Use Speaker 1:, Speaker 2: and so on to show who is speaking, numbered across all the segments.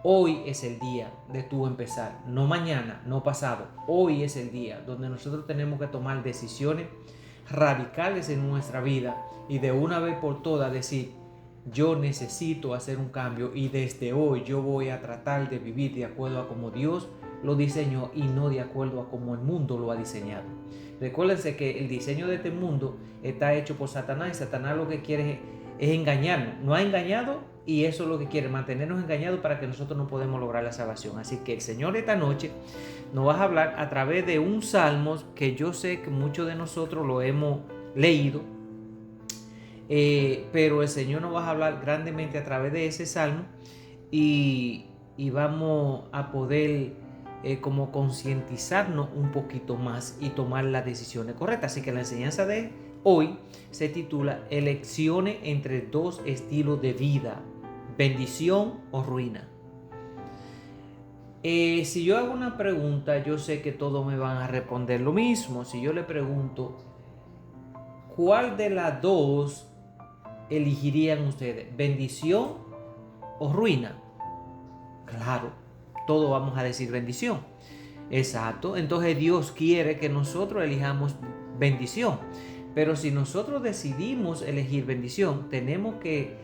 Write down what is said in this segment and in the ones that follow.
Speaker 1: Hoy es el día de tú empezar, no mañana, no pasado. Hoy es el día donde nosotros tenemos que tomar decisiones radicales en nuestra vida y de una vez por todas decir, yo necesito hacer un cambio y desde hoy yo voy a tratar de vivir de acuerdo a como Dios lo diseñó y no de acuerdo a como el mundo lo ha diseñado. Recuérdense que el diseño de este mundo está hecho por Satanás y Satanás lo que quiere es engañarnos. Nos ha engañado y eso es lo que quiere, mantenernos engañados para que nosotros no podamos lograr la salvación. Así que el Señor esta noche nos va a hablar a través de un salmo que yo sé que muchos de nosotros lo hemos leído, pero el Señor nos va a hablar grandemente a través de ese salmo y vamos a poder como concientizarnos un poquito más y tomar las decisiones correctas. Así que la enseñanza de hoy se titula Elecciones entre dos estilos de vida, bendición o ruina. Si yo hago una pregunta, yo sé que todos me van a responder lo mismo. Si yo le pregunto, ¿cuál de las dos elegirían ustedes? ¿Bendición o ruina? Claro, todos vamos a decir bendición. Exacto, entonces Dios quiere que nosotros elijamos bendición. Pero si nosotros decidimos elegir bendición, tenemos que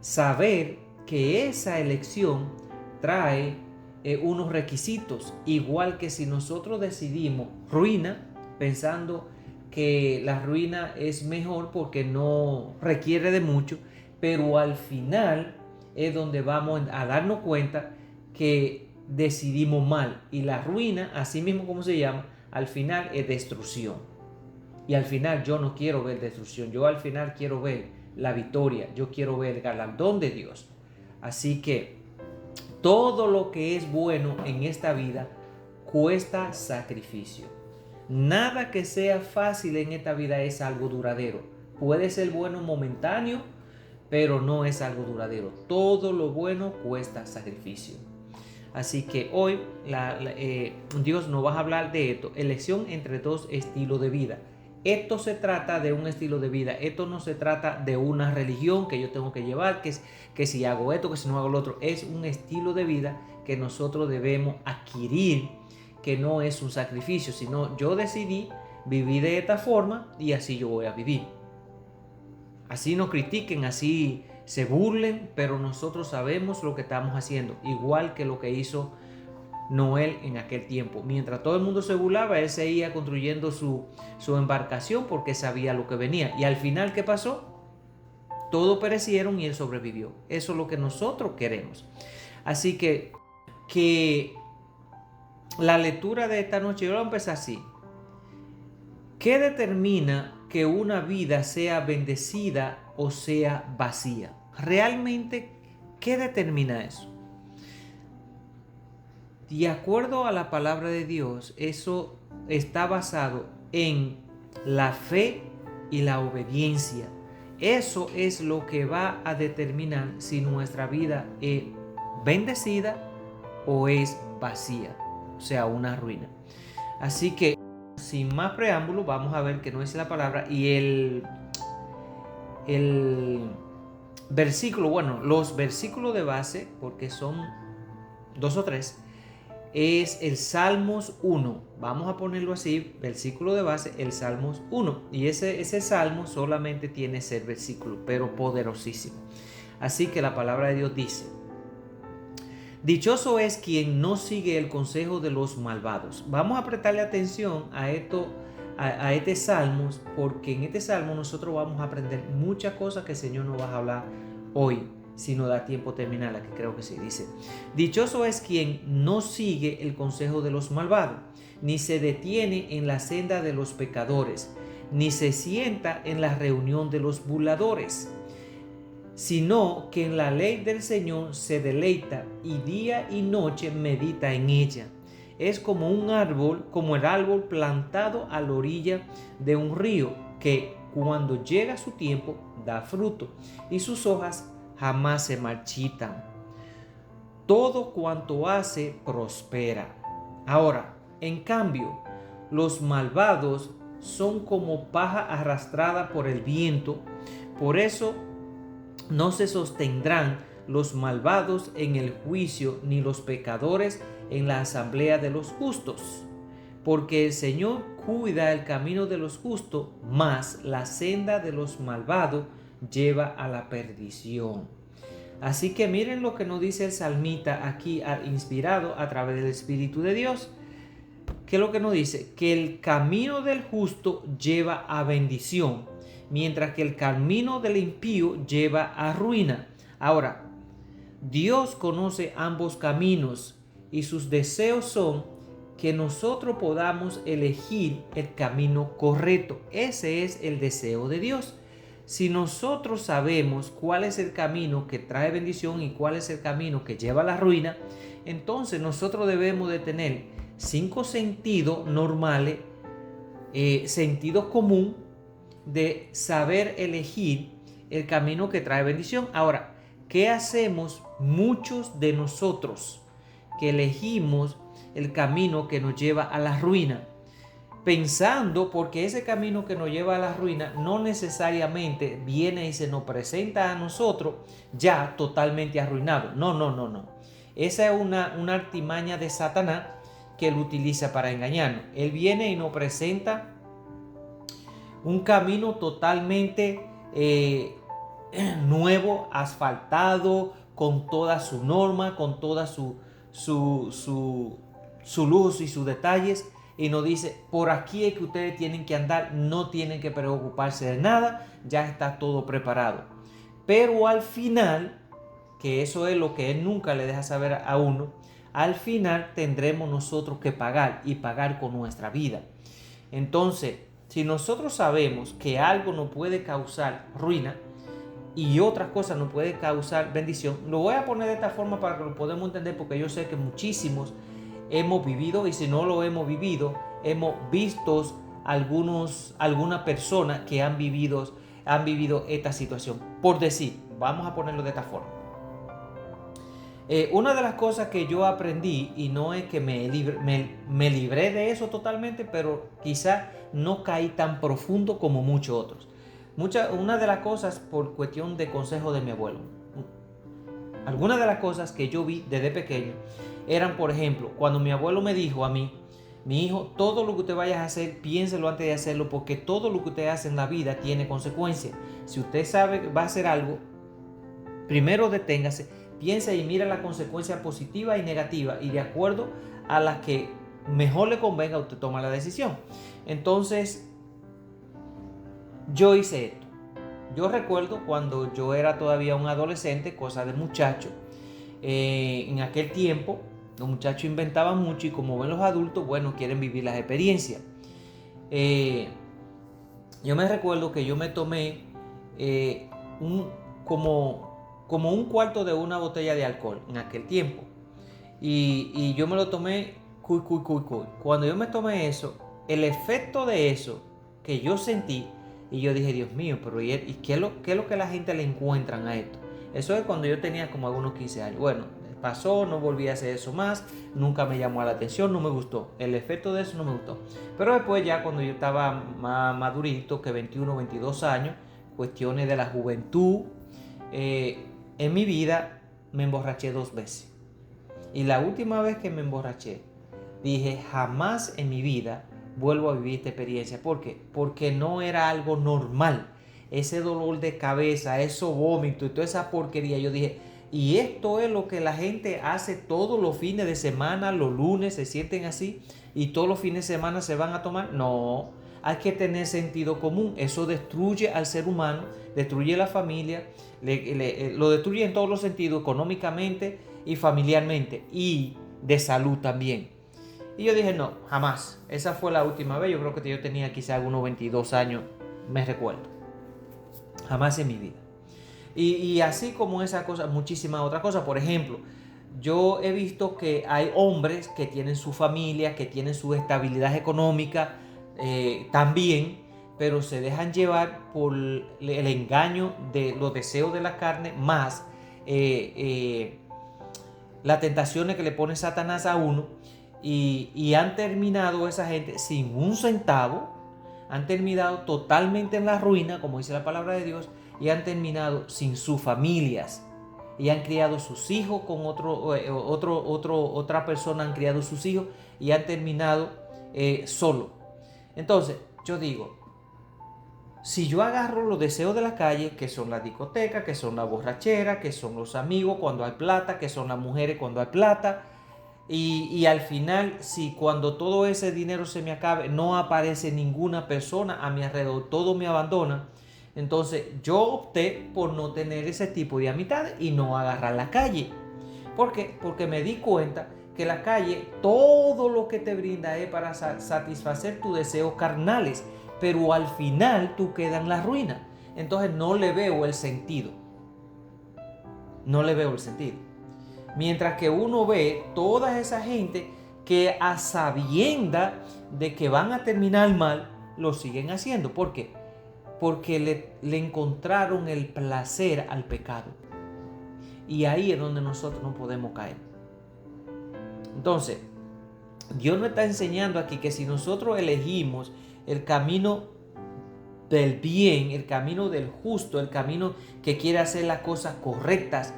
Speaker 1: saber que esa elección trae unos requisitos. Igual que si nosotros decidimos ruina, pensando que la ruina es mejor porque no requiere de mucho, pero al final es donde vamos a darnos cuenta que decidimos mal. Y la ruina, así mismo como se llama, al final es destrucción. Y al final yo no quiero ver destrucción, yo al final quiero ver la victoria, yo quiero ver el galardón de Dios. Así que todo lo que es bueno en esta vida cuesta sacrificio. Nada que sea fácil en esta vida es algo duradero. Puede ser bueno momentáneo, pero no es algo duradero. Todo lo bueno cuesta sacrificio. Así que hoy Dios nos va a hablar de esto, elección entre dos estilos de vida. Esto se trata de un estilo de vida, esto no se trata de una religión que yo tengo que llevar, que si hago esto, que si no hago lo otro. Es un estilo de vida que nosotros debemos adquirir, que no es un sacrificio, sino yo decidí vivir de esta forma y así yo voy a vivir. Así nos critiquen, así se burlen, pero nosotros sabemos lo que estamos haciendo, igual que lo que hizo Noé en aquel tiempo. Mientras todo el mundo se burlaba, él seguía construyendo su embarcación porque sabía lo que venía. Y al final, ¿qué pasó? Todos perecieron y él sobrevivió. Eso es lo que nosotros queremos. Así que la lectura de esta noche, yo la voy a empezar así. ¿Qué determina que una vida sea bendecida o sea vacía? Realmente, ¿qué determina eso? De acuerdo a la palabra de Dios, eso está basado en la fe y la obediencia. Eso es lo que va a determinar si nuestra vida es bendecida o es vacía, o sea, una ruina. Así que, sin más preámbulo, vamos a ver que no es la palabra y el versículo, bueno, los versículos de base, porque son 2 o 3, es el Salmos 1. Vamos a ponerlo así, versículo de base, el Salmos 1. Y ese salmo solamente tiene 6 versículos, pero poderosísimo. Así que la palabra de Dios dice: dichoso es quien no sigue el consejo de los malvados. Vamos a prestarle atención a esto, a este Salmos, porque en este Salmo nosotros vamos a aprender muchas cosas que el Señor nos va a hablar hoy. Si no da tiempo terminarla, que creo que sí. Dice: dichoso es quien no sigue el consejo de los malvados, ni se detiene en la senda de los pecadores, ni se sienta en la reunión de los burladores, sino que en la ley del Señor se deleita y día y noche medita en ella. Es como un árbol, como el árbol plantado a la orilla de un río, que cuando llega su tiempo da fruto y sus hojas jamás se marchitan. Todo cuanto hace prospera. Ahora, en cambio, los malvados son como paja arrastrada por el viento, por eso no se sostendrán los malvados en el juicio, ni los pecadores en la asamblea de los justos. Porque el Señor cuida el camino de los justos, mas la senda de los malvados lleva a la perdición. Así que miren lo que nos dice el salmista aquí, inspirado a través del Espíritu de Dios. ¿Qué es lo que nos dice? Que el camino del justo lleva a bendición, mientras que el camino del impío lleva a ruina. Ahora, Dios conoce ambos caminos y sus deseos son que nosotros podamos elegir el camino correcto. Ese es el deseo de Dios. Si nosotros sabemos cuál es el camino que trae bendición y cuál es el camino que lleva a la ruina, entonces nosotros debemos de tener 5 sentidos normales, sentido común de saber elegir el camino que trae bendición. Ahora, ¿qué hacemos muchos de nosotros que elegimos el camino que nos lleva a la ruina? Pensando, porque ese camino que nos lleva a la ruina no necesariamente viene y se nos presenta a nosotros ya totalmente arruinado. No. Esa es una artimaña de Satanás que él utiliza para engañarnos. Él viene y nos presenta un camino totalmente nuevo, asfaltado, con toda su norma, con toda su luz y sus detalles, y nos dice: por aquí es que ustedes tienen que andar, no tienen que preocuparse de nada, ya está todo preparado. Pero al final, que eso es lo que él nunca le deja saber a uno, al final tendremos nosotros que pagar, y pagar con nuestra vida. Entonces, si nosotros sabemos que algo nos puede causar ruina y otras cosas nos puede causar bendición, lo voy a poner de esta forma para que lo podamos entender, porque yo sé que muchísimos hemos vivido, y si no lo hemos vivido, hemos visto algunas personas que han vivido esta situación. Por decir, vamos a ponerlo de esta forma. Una de las cosas que yo aprendí, y no es que me libré de eso totalmente, pero quizá no caí tan profundo como muchos otros. Una de las cosas, por cuestión de consejo de mi abuelo, algunas de las cosas que yo vi desde pequeño eran, por ejemplo, cuando mi abuelo me dijo a mí: mi hijo, todo lo que usted vaya a hacer, piénselo antes de hacerlo, porque todo lo que usted hace en la vida tiene consecuencias. Si usted sabe que va a hacer algo, primero deténgase, piensa y mira la consecuencia positiva y negativa, y de acuerdo a la que mejor le convenga, usted toma la decisión. Entonces, yo hice esto. Yo recuerdo cuando yo era todavía un adolescente, cosa de muchacho. En aquel tiempo, los muchachos inventaban mucho, y como ven los adultos, bueno, quieren vivir las experiencias. Yo me recuerdo que yo me tomé como un cuarto de una botella de alcohol en aquel tiempo. Y yo me lo tomé cuy. Cuando yo me tomé eso, el efecto de eso que yo sentí, y yo dije: Dios mío, pero ¿y qué es lo que la gente le encuentran a esto? Eso es cuando yo tenía como algunos 15 años. Bueno, pasó, no volví a hacer eso más, nunca me llamó la atención, no me gustó. El efecto de eso no me gustó. Pero después, ya cuando yo estaba más madurito, que 21, 22 años, cuestiones de la juventud, en mi vida me emborraché 2 veces. Y la última vez que me emborraché, dije: jamás en mi vida vuelvo a vivir esta experiencia. ¿Por qué? Porque no era algo normal. Ese dolor de cabeza, esos vómitos y toda esa porquería. Yo dije: ¿y esto es lo que la gente hace todos los fines de semana? Los lunes se sienten así y todos los fines de semana se van a tomar. No, hay que tener sentido común. Eso destruye al ser humano, destruye la familia, lo destruye en todos los sentidos, económicamente y familiarmente, y de salud también. Y yo dije: no, jamás. Esa fue la última vez. Yo creo que yo tenía quizá algunos 22 años, me recuerdo. Jamás en mi vida. Y así como esa cosa, muchísimas otras cosas. Por ejemplo, yo he visto que hay hombres que tienen su familia, que tienen su estabilidad económica también, pero se dejan llevar por el engaño de los deseos de la carne, más las tentaciones que le pone Satanás a uno, y han terminado esa gente sin un centavo, han terminado totalmente en la ruina, como dice la palabra de Dios, y han terminado sin sus familias. y han criado sus hijos con otra persona, han criado sus hijos y han terminado solo. Entonces, yo digo, si yo agarro los deseos de la calle, que son la discoteca, que son la borrachera, que son los amigos cuando hay plata, que son las mujeres cuando hay plata, y al final, si cuando todo ese dinero se me acabe, no aparece ninguna persona a mi alrededor, todo me abandona, entonces yo opté por no tener ese tipo de amistades y no agarrar la calle. ¿Por qué? Porque me di cuenta que la calle, todo lo que te brinda es para satisfacer tus deseos carnales, pero al final tú quedas en la ruina. Entonces no le veo el sentido. No le veo el sentido. Mientras que uno ve toda esa gente que a sabienda de que van a terminar mal, lo siguen haciendo. ¿Por qué? Porque le encontraron el placer al pecado. Y ahí es donde nosotros no podemos caer. Entonces, Dios nos está enseñando aquí que si nosotros elegimos el camino del bien, el camino del justo, el camino que quiere hacer las cosas correctas,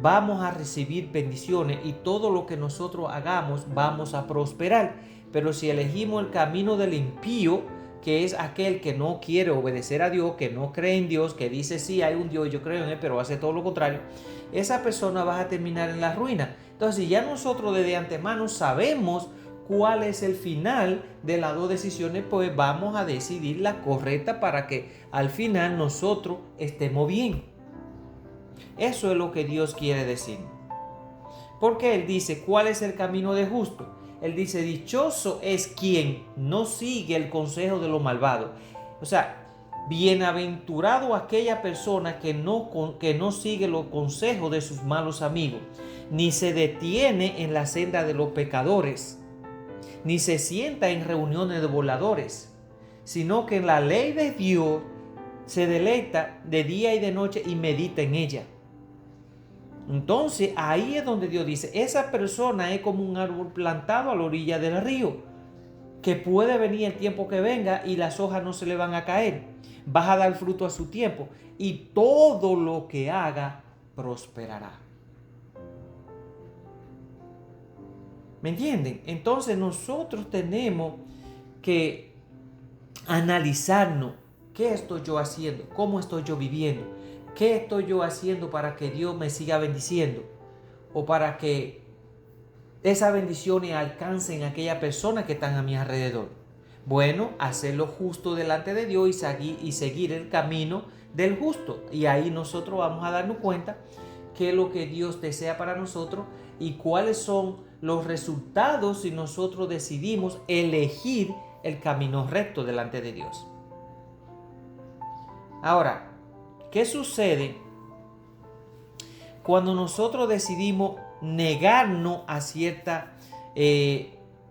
Speaker 1: vamos a recibir bendiciones y todo lo que nosotros hagamos vamos a prosperar. Pero si elegimos el camino del impío, que es aquel que no quiere obedecer a Dios, que no cree en Dios, que dice sí hay un Dios, yo creo en él, pero hace todo lo contrario, esa persona va a terminar en la ruina. Entonces, si ya nosotros desde antemano sabemos cuál es el final de las dos decisiones, pues vamos a decidir la correcta para que al final nosotros estemos bien. Eso es lo que Dios quiere decir. Porque Él dice, ¿cuál es el camino de justo? Él dice, dichoso es quien no sigue el consejo de los malvados. O sea, bienaventurado aquella persona que no sigue los consejos de sus malos amigos, ni se detiene en la senda de los pecadores, ni se sienta en reuniones de burladores, sino que en la ley de Dios se deleita de día y de noche y medita en ella. Entonces ahí es donde Dios dice, esa persona es como un árbol plantado a la orilla del río, que puede venir el tiempo que venga y las hojas no se le van a caer, va a dar fruto a su tiempo y todo lo que haga prosperará. ¿Me entienden? Entonces nosotros tenemos que analizarnos, ¿qué estoy yo haciendo? ¿Cómo estoy yo viviendo? ¿Qué estoy yo haciendo para que Dios me siga bendiciendo? O para que esas bendiciones alcancen a aquellas personas que están a mi alrededor. Bueno, hacer lo justo delante de Dios y seguir el camino del justo. Y ahí nosotros vamos a darnos cuenta qué es lo que Dios desea para nosotros y cuáles son los resultados si nosotros decidimos elegir el camino recto delante de Dios. Ahora, ¿qué sucede cuando nosotros decidimos negarnos a ciertas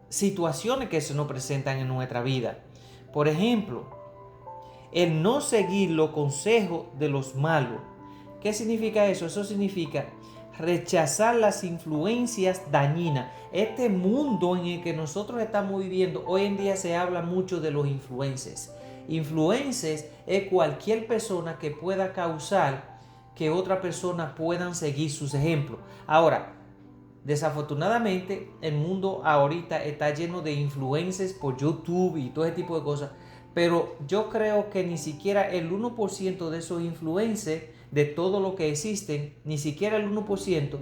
Speaker 1: situaciones que se nos presentan en nuestra vida? Por ejemplo, el no seguir los consejos de los malos. ¿Qué significa eso? Eso significa rechazar las influencias dañinas. Este mundo en el que nosotros estamos viviendo, hoy en día se habla mucho de los influencers. Influencers es cualquier persona que pueda causar que otras personas puedan seguir sus ejemplos. Ahora, desafortunadamente, el mundo ahorita está lleno de influencers por YouTube y todo ese tipo de cosas. Pero yo creo que ni siquiera el 1% de esos influencers, de todo lo que existen, ni siquiera el 1%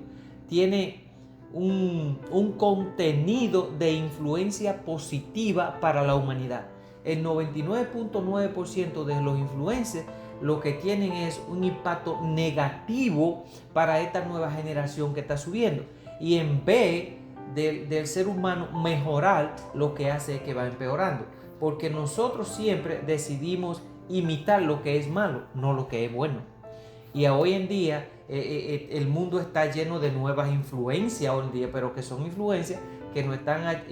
Speaker 1: tiene un contenido de influencia positiva para la humanidad. El 99.9% de los influencers lo que tienen es un impacto negativo para esta nueva generación que está subiendo. Y en vez del ser humano mejorar, lo que hace es que va empeorando. Porque nosotros siempre decidimos imitar lo que es malo, no lo que es bueno. Y hoy en día el mundo está lleno de nuevas influencias hoy en día, pero que son influencias que nos están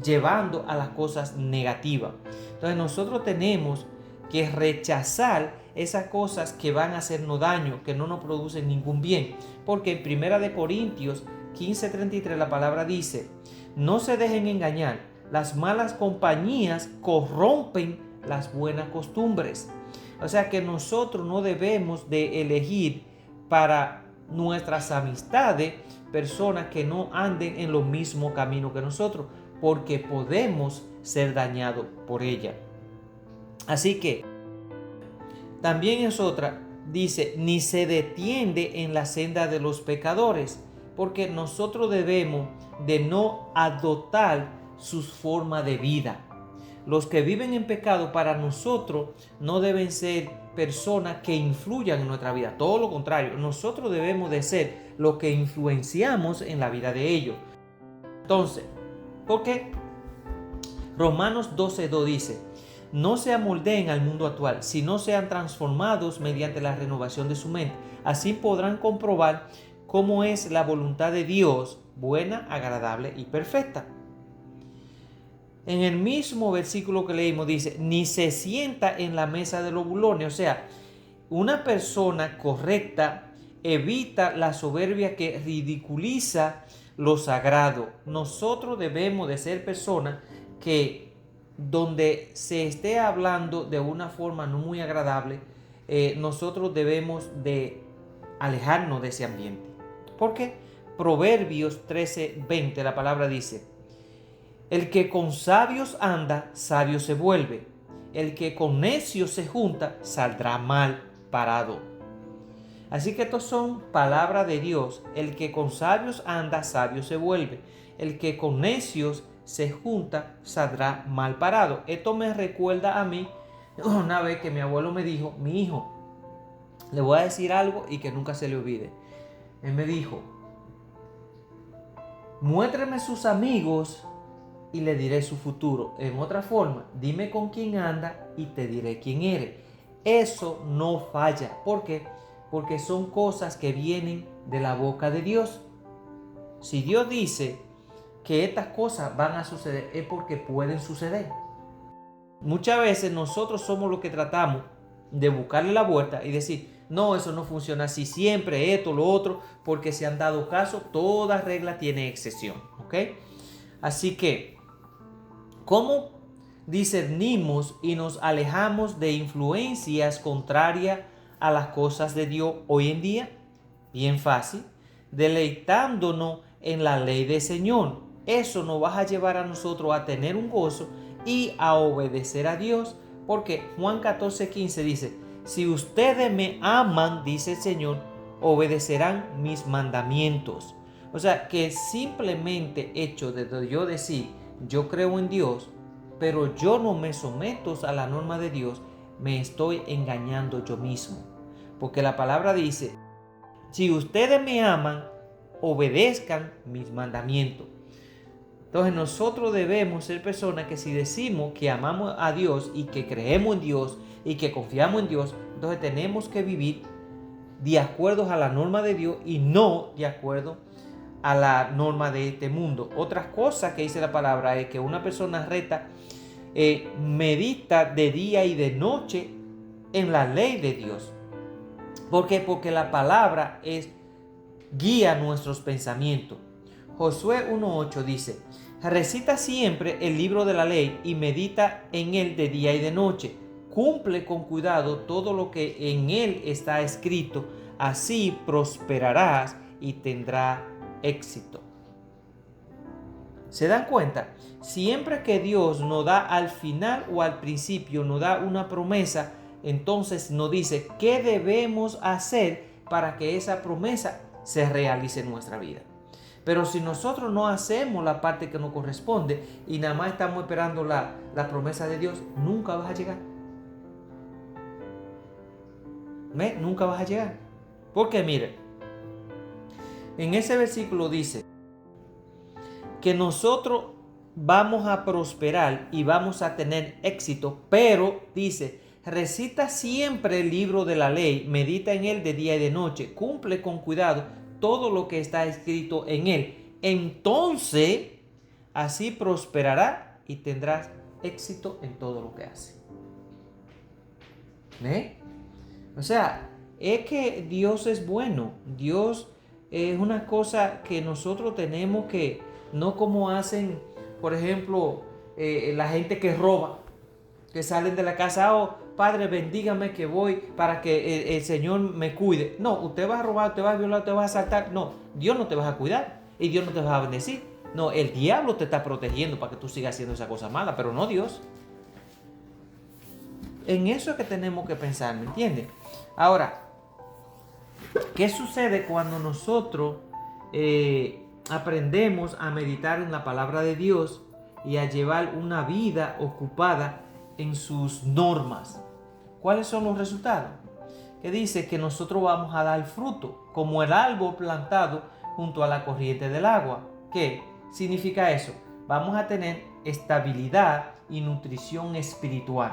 Speaker 1: llevando a las cosas negativas. Entonces nosotros tenemos que rechazar esas cosas que van a hacernos daño, que no nos producen ningún bien. Porque en 1 Corintios 15:33 la palabra dice, no se dejen engañar, las malas compañías corrompen las buenas costumbres. O sea que nosotros no debemos de elegir para nuestras amistades personas que no anden en los mismos caminos que nosotros, porque podemos ser dañados por ella. Así que también es otra, dice, ni se detiende en la senda de los pecadores, porque nosotros debemos de no adoptar sus formas de vida. Los que viven en pecado para nosotros no deben ser personas que influyan en nuestra vida. Todo lo contrario, nosotros debemos de ser los que influenciamos en la vida de ellos. Entonces, ¿por qué? Romanos 12:2 dice, no se amoldeen al mundo actual, sino sean transformados mediante la renovación de su mente. Así podrán comprobar cómo es la voluntad de Dios, buena, agradable y perfecta. En el mismo versículo que leímos dice, ni se sienta en la mesa de los burlones. O sea, una persona correcta evita la soberbia que ridiculiza lo sagrado. Nosotros debemos de ser personas que donde se esté hablando de una forma no muy agradable, nosotros debemos de alejarnos de ese ambiente. ¿Por qué? Proverbios 13:20, la palabra dice, el que con sabios anda, sabio se vuelve. El que con necios se junta, saldrá mal parado. Así que estos son palabras de Dios. El que con sabios anda, sabio se vuelve. El que con necios se junta, saldrá mal parado. Esto me recuerda a mí una vez que mi abuelo me dijo, mi hijo, le voy a decir algo y que nunca se le olvide. Él me dijo, muéstreme sus amigos y le diré su futuro. En otra forma, dime con quién anda y te diré quién eres. Eso no falla. ¿Por qué? Porque son cosas que vienen de la boca de Dios. Si Dios dice que estas cosas van a suceder, es porque pueden suceder. Muchas veces nosotros somos los que tratamos de buscarle la vuelta y decir, no, eso no funciona así siempre, esto, lo otro, porque se han dado caso, toda regla tiene excepción, ¿ok? Así que, ¿cómo discernimos y nos alejamos de influencias contrarias a las cosas de Dios hoy en día? Bien fácil, deleitándonos en la ley del Señor. Eso nos va a llevar a nosotros a tener un gozo y a obedecer a Dios, porque Juan 14:15 dice, si ustedes me aman, dice el Señor, obedecerán mis mandamientos. O sea, que simplemente hecho de yo decir, yo creo en Dios, pero yo no me someto a la norma de Dios, me estoy engañando yo mismo. Porque la palabra dice, si ustedes me aman, obedezcan mis mandamientos. Entonces nosotros debemos ser personas que si decimos que amamos a Dios y que creemos en Dios y que confiamos en Dios, entonces tenemos que vivir de acuerdo a la norma de Dios y no de acuerdo a la norma de este mundo. Otra cosa que dice la palabra es que una persona recta medita de día y de noche en la ley de Dios. ¿Por qué? Porque la palabra guía nuestros pensamientos. Josué 1:8 dice, recita siempre el libro de la ley y medita en él de día y de noche. Cumple con cuidado todo lo que en él está escrito, así prosperarás y tendrás éxito. ¿Se dan cuenta? Siempre que Dios nos da al final o al principio, nos da una promesa, entonces nos dice qué debemos hacer para que esa promesa se realice en nuestra vida. Pero si nosotros no hacemos la parte que nos corresponde y nada más estamos esperando la promesa de Dios, nunca vas a llegar. ¿Ves? Nunca vas a llegar. Porque mire, en ese versículo dice que nosotros vamos a prosperar y vamos a tener éxito, pero dice, recita siempre el libro de la ley, medita en él de día y de noche, cumple con cuidado todo lo que está escrito en él. Entonces, así prosperará y tendrás éxito en todo lo que hace. ¿Eh? O sea, es que Dios es bueno. Dios es una cosa que nosotros tenemos que, no como hacen, por ejemplo, la gente que roba, que salen de la casa, Padre, bendígame que voy para que el Señor me cuide. No, usted va a robar, usted va a violar, usted va a asaltar. No, Dios no te va a cuidar y Dios no te va a bendecir. No, el diablo te está protegiendo para que tú sigas haciendo esa cosa mala, pero no Dios. En eso es que tenemos que pensar, ¿me entiendes? Ahora, ¿qué sucede cuando nosotros aprendemos a meditar en la palabra de Dios y a llevar una vida ocupada en sus normas? ¿Cuáles son los resultados? Que dice que nosotros vamos a dar fruto, como el árbol plantado junto a la corriente del agua. ¿Qué significa eso? Vamos a tener estabilidad y nutrición espiritual.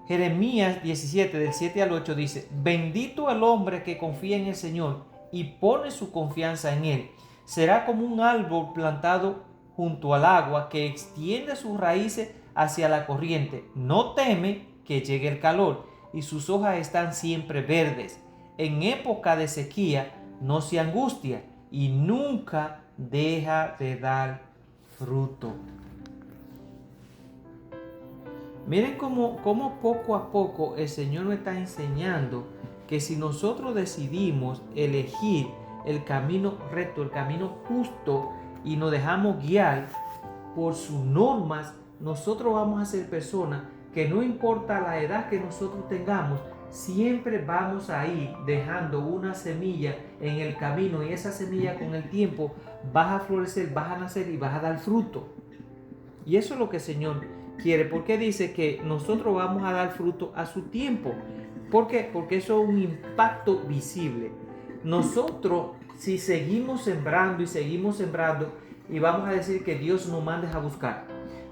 Speaker 1: Jeremías 17, del 7 al 8 dice: bendito el hombre que confía en el Señor y pone su confianza en Él. Será como un árbol plantado junto al agua que extiende sus raíces hacia la corriente. No teme que llegue el calor y sus hojas están siempre verdes. En época de sequía no se angustia y nunca deja de dar fruto. Miren cómo poco a poco el Señor nos está enseñando que si nosotros decidimos elegir el camino recto, el camino justo, y nos dejamos guiar por sus normas, nosotros vamos a ser personas que no importa la edad que nosotros tengamos, siempre vamos a ir dejando una semilla en el camino, y esa semilla con el tiempo vas a florecer, vas a nacer y vas a dar fruto. Y eso es lo que el Señor quiere, porque dice que nosotros vamos a dar fruto a su tiempo. ¿Por qué? Porque eso es un impacto visible. Nosotros, si seguimos sembrando y vamos a decir que Dios nos mande a buscar,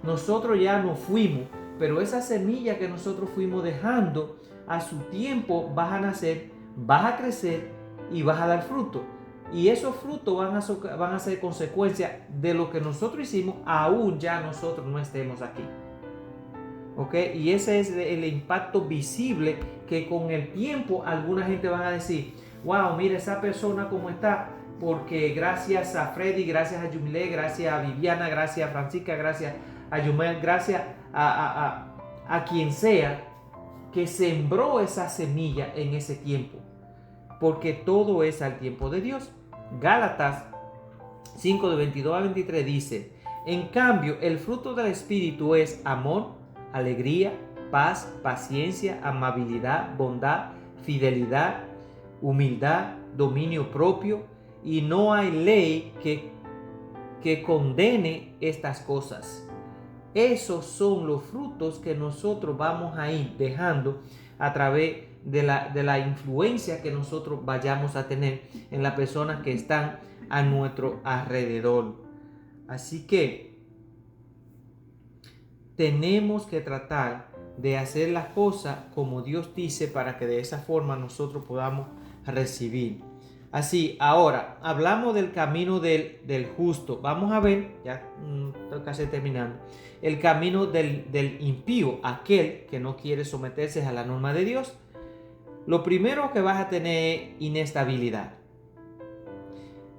Speaker 1: nosotros ya nos fuimos, pero esa semilla que nosotros fuimos dejando, a su tiempo vas a nacer, vas a crecer y vas a dar fruto. Y esos frutos van a ser consecuencia de lo que nosotros hicimos, aún ya nosotros no estemos aquí. ¿Ok? Y ese es el impacto visible, que con el tiempo alguna gente van a decir: wow, mira esa persona cómo está, porque gracias a Freddy, gracias a Yumile, gracias a Viviana, gracias a Francisca, gracias a Yumel, gracias a quien sea que sembró esa semilla en ese tiempo, porque todo es al tiempo de Dios. Gálatas 5, de 22 a 23 dice: en cambio, el fruto del Espíritu es amor, alegría, paz, paciencia, amabilidad, bondad, fidelidad, humildad, dominio propio, y no hay ley que condene estas cosas. Esos son los frutos que nosotros vamos a ir dejando a través de la influencia que nosotros vayamos a tener en las personas que están a nuestro alrededor. Así que tenemos que tratar de hacer las cosas como Dios dice, para que de esa forma nosotros podamos recibir. Así, ahora hablamos del camino del justo. Vamos a ver, ya estoy casi terminando, el camino del impío, aquel que no quiere someterse a la norma de Dios. Lo primero que vas a tener es inestabilidad.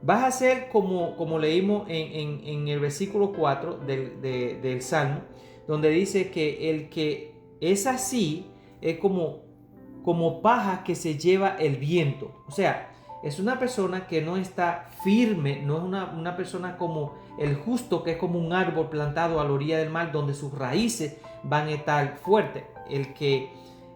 Speaker 1: Vas a ser como leímos en el versículo 4 del Salmo, donde dice que el que es así es como paja que se lleva el viento. O sea, es una persona que no está firme, no es una persona como el justo, que es como un árbol plantado a la orilla del mar, donde sus raíces van a estar fuertes. El que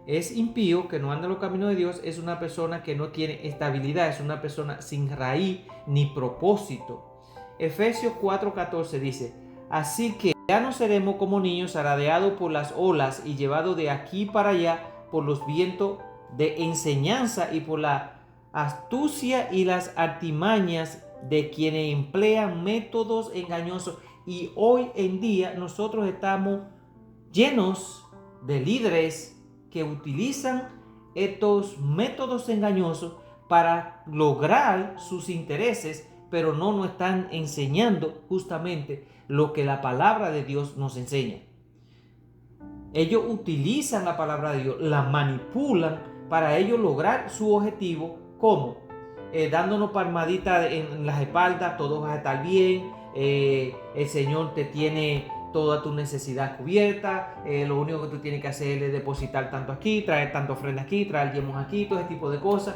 Speaker 1: es impío, que no anda en los caminos de Dios, es una persona que no tiene estabilidad, es una persona sin raíz ni propósito. Efesios 4:14 dice: así que ya no seremos como niños aradeados por las olas y llevados de aquí para allá por los vientos de enseñanza y por la astucia y las artimañas de quienes emplean métodos engañosos. Y hoy en día nosotros estamos llenos de líderes que utilizan estos métodos engañosos para lograr sus intereses, pero no nos están enseñando justamente lo que la palabra de Dios nos enseña. Ellos utilizan la palabra de Dios, la manipulan para ellos lograr su objetivo. ¿Cómo? Dándonos palmaditas en las espaldas: todo va a estar bien, el Señor te tiene toda tu necesidad cubierta, lo único que tú tienes que hacer es depositar tanto aquí, traer tanto ofrenda aquí, traer diezmos aquí, todo ese tipo de cosas,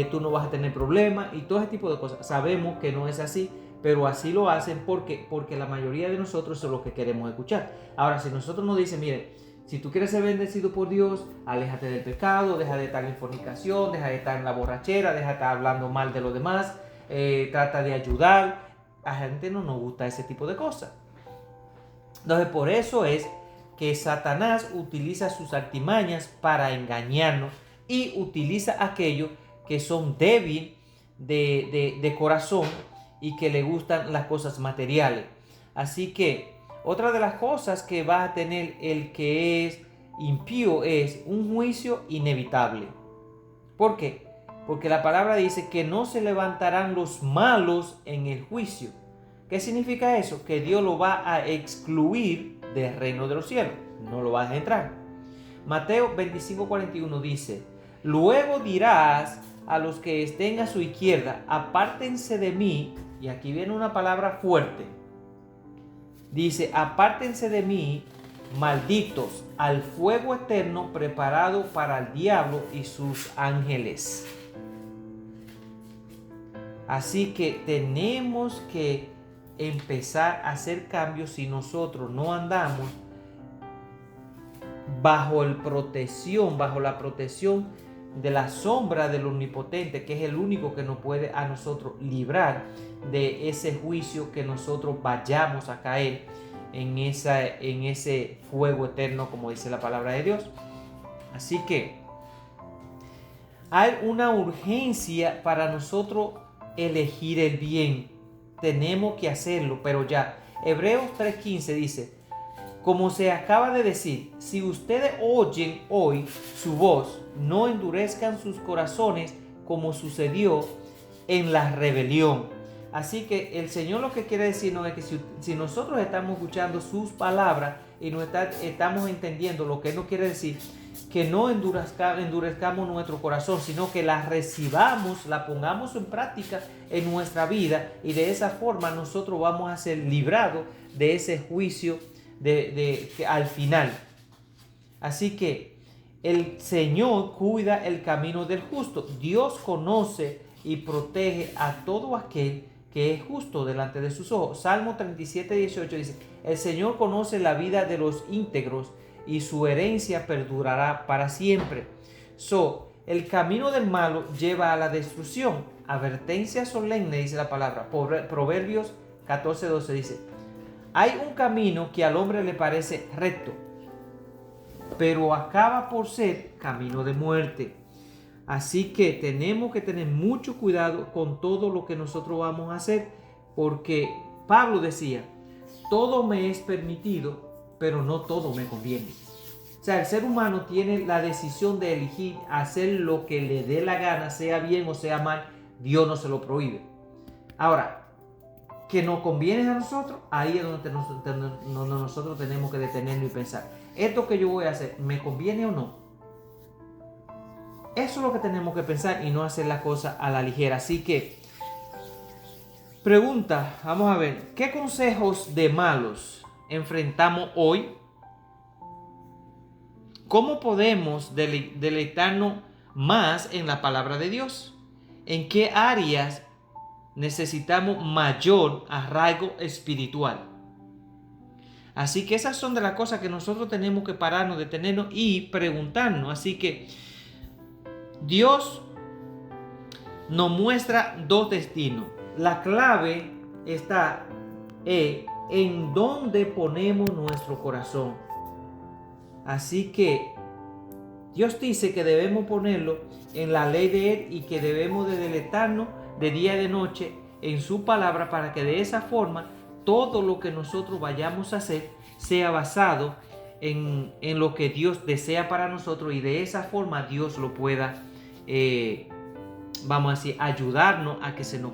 Speaker 1: tú no vas a tener problemas y todo ese tipo de cosas. Sabemos que no es así, pero así lo hacen porque la mayoría de nosotros eso es lo que queremos escuchar. Ahora, si nosotros nos dicen, mire, si tú quieres ser bendecido por Dios, aléjate del pecado, deja de estar en fornicación, deja de estar en la borrachera, deja de estar hablando mal de los demás, trata de ayudar. A la gente no nos gusta ese tipo de cosas. Entonces, por eso es que Satanás utiliza sus artimañas para engañarnos y utiliza aquellos que son débiles de corazón y que le gustan las cosas materiales. Así que otra de las cosas que va a tener el que es impío es un juicio inevitable. ¿Por qué? Porque la palabra dice que no se levantarán los malos en el juicio. ¿Qué significa eso? Que Dios lo va a excluir del reino de los cielos. No lo va a dejar entrar. Mateo 25:41 dice: luego dirás a los que estén a su izquierda, apártense de mí. Y aquí viene una palabra fuerte. Dice: apártense de mí, malditos, al fuego eterno preparado para el diablo y sus ángeles. Así que tenemos que empezar a hacer cambios si nosotros no andamos bajo la protección de la sombra del Omnipotente, que es el único que nos puede a nosotros librar de ese juicio, que nosotros vayamos a caer en ese fuego eterno, como dice la palabra de Dios. Así que hay una urgencia para nosotros elegir el bien. Tenemos que hacerlo, pero ya. Hebreos 3:15 dice: como se acaba de decir, si ustedes oyen hoy su voz, no endurezcan sus corazones como sucedió en la rebelión. Así que el Señor lo que quiere decirnos es que si nosotros estamos escuchando sus palabras y no estamos entendiendo lo que Él nos quiere decir, que no endurezcamos nuestro corazón, sino que la recibamos, la pongamos en práctica en nuestra vida, y de esa forma nosotros vamos a ser librados de ese juicio al final. Así que el Señor cuida el camino del justo. Dios conoce y protege a todo aquel que es justo delante de sus ojos. Salmo 37:18 dice: el Señor conoce la vida de los íntegros y su herencia perdurará para siempre. El camino del malo lleva a la destrucción. Advertencia solemne, dice la palabra. Proverbios 14:12 dice: hay un camino que al hombre le parece recto, pero acaba por ser camino de muerte. Así que tenemos que tener mucho cuidado con todo lo que nosotros vamos a hacer, porque Pablo decía: todo me es permitido, pero no todo me conviene. O sea, el ser humano tiene la decisión de elegir hacer lo que le dé la gana, sea bien o sea mal. Dios no se lo prohíbe. Ahora, que nos conviene a nosotros, ahí es donde nosotros tenemos que detenernos y pensar: ¿esto que yo voy a hacer me conviene o no? Eso es lo que tenemos que pensar y no hacer la cosa a la ligera. Así que, pregunta, vamos a ver, ¿qué consejos de malos enfrentamos hoy? ¿Cómo podemos deleitarnos más en la palabra de Dios? ¿En qué áreas necesitamos mayor arraigo espiritual? Así que esas son de las cosas que nosotros tenemos que pararnos, detenernos y preguntarnos. Así que Dios nos muestra dos destinos. La clave está en dónde ponemos nuestro corazón. Así que Dios dice que debemos ponerlo en la ley de Él y que debemos de deleitarnos de día y de noche en su palabra, para que de esa forma todo lo que nosotros vayamos a hacer sea basado en lo que Dios desea para nosotros, y de esa forma Dios lo pueda, vamos a decir, ayudarnos a que se nos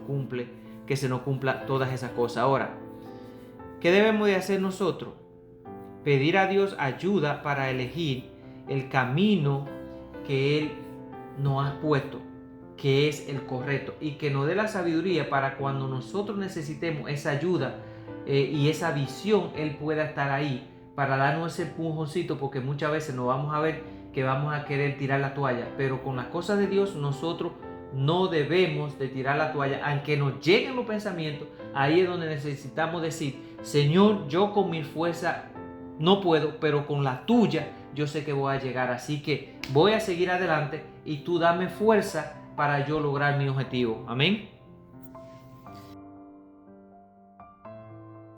Speaker 1: cumpla todas esas cosas. Ahora, ¿qué debemos de hacer nosotros? Pedir a Dios ayuda para elegir el camino que Él nos ha puesto, que es el correcto, y que nos dé la sabiduría para cuando nosotros necesitemos esa ayuda y esa visión, Él pueda estar ahí para darnos ese empujoncito, porque muchas veces nos vamos a ver que vamos a querer tirar la toalla, pero con las cosas de Dios nosotros no debemos de tirar la toalla, aunque nos lleguen los pensamientos. Ahí es donde necesitamos decir: Señor, yo con mi fuerza no puedo, pero con la tuya yo sé que voy a llegar, así que voy a seguir adelante y tú dame fuerza para yo lograr mi objetivo. Amén.